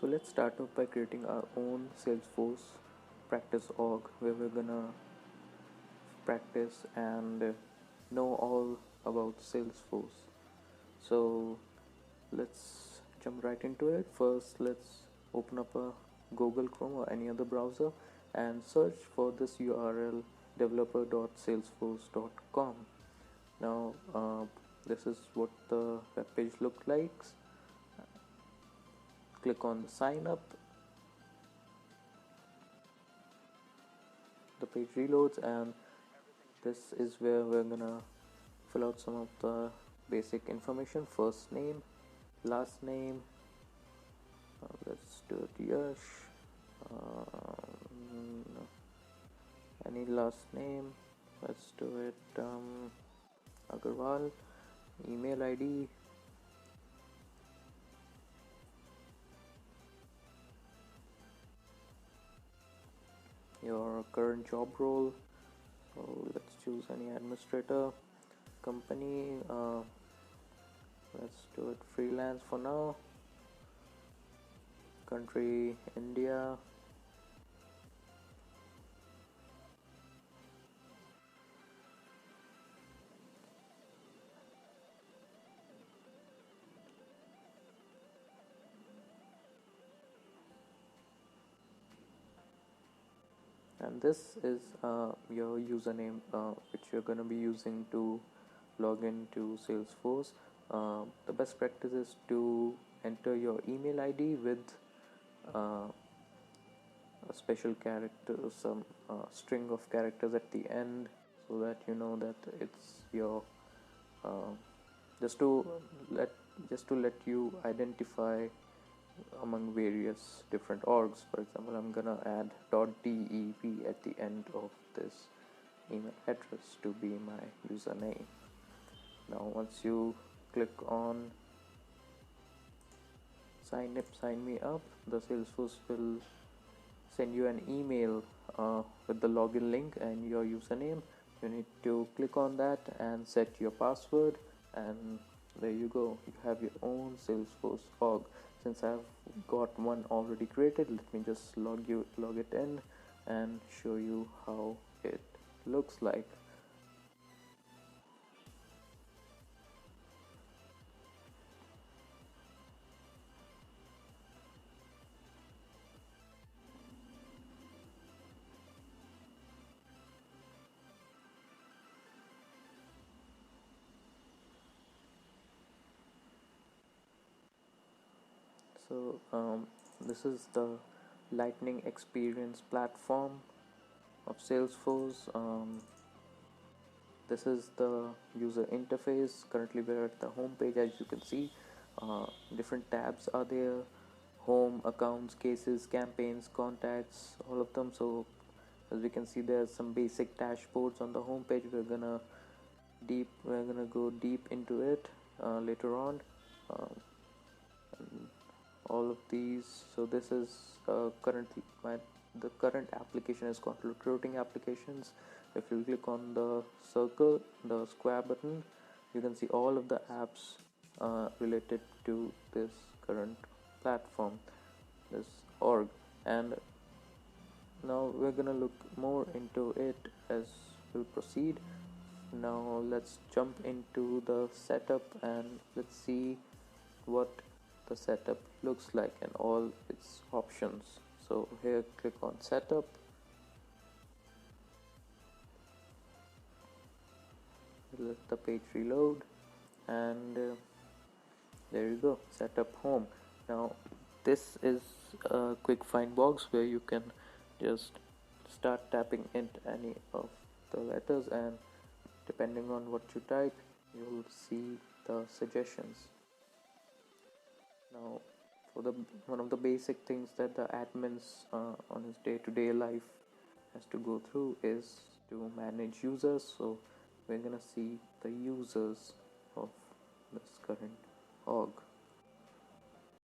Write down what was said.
So let's start off by creating our own Salesforce practice org where we're gonna practice and know all about Salesforce. So let's jump right into it. First, let's open up a Google Chrome or any other browser and search for this URL developer.salesforce.com. Now, this is what the web page looks like. Click on the sign up. The page reloads, and this is where we're gonna fill out some of the basic information. First name, last name, let's do it Yash, any last name, let's do it Agarwal, email ID, your current job role, so let's choose any administrator, company, let's do it freelance for now, country India, and this is your username which you're going to be using to log into Salesforce. The best practice is to enter your email ID with uh, a special character, some string of characters at the end, so that you know that it's your uh, just to let you identify among various different orgs. For example, I'm gonna add .dev at the end of this email address to be my username. Now once you click on sign me up, the Salesforce will send you an email with the login link and your username. You need to click on that and set your password, and there you go, you have your own Salesforce org. Since I've got one already created, let me just log it in and show you how it looks like. So this is the Lightning Experience platform of Salesforce. This is the user interface. Currently we're at the home page. As you can see, different tabs are there: home, accounts, cases, campaigns, contacts, all of them. So as we can see, there's some basic dashboards on the home page. We're gonna go deep into it later on. Um, all of these. So this is currently the current application is called recruiting applications. If you click on the circle, the square button, you can see all of the apps related to this current platform, this org. And now we're gonna look more into it as we'll proceed. Now let's jump into the setup and let's see what the setup looks like and all its options. So here, click on setup, let the page reload, and there you go, setup home. Now this is a quick find box where you can just start tapping into any of the letters, and depending on what you type, you'll see the suggestions. Now for the one of the basic things that the admins on his day-to-day life has to go through is to manage users. So we're gonna see the users of this current org.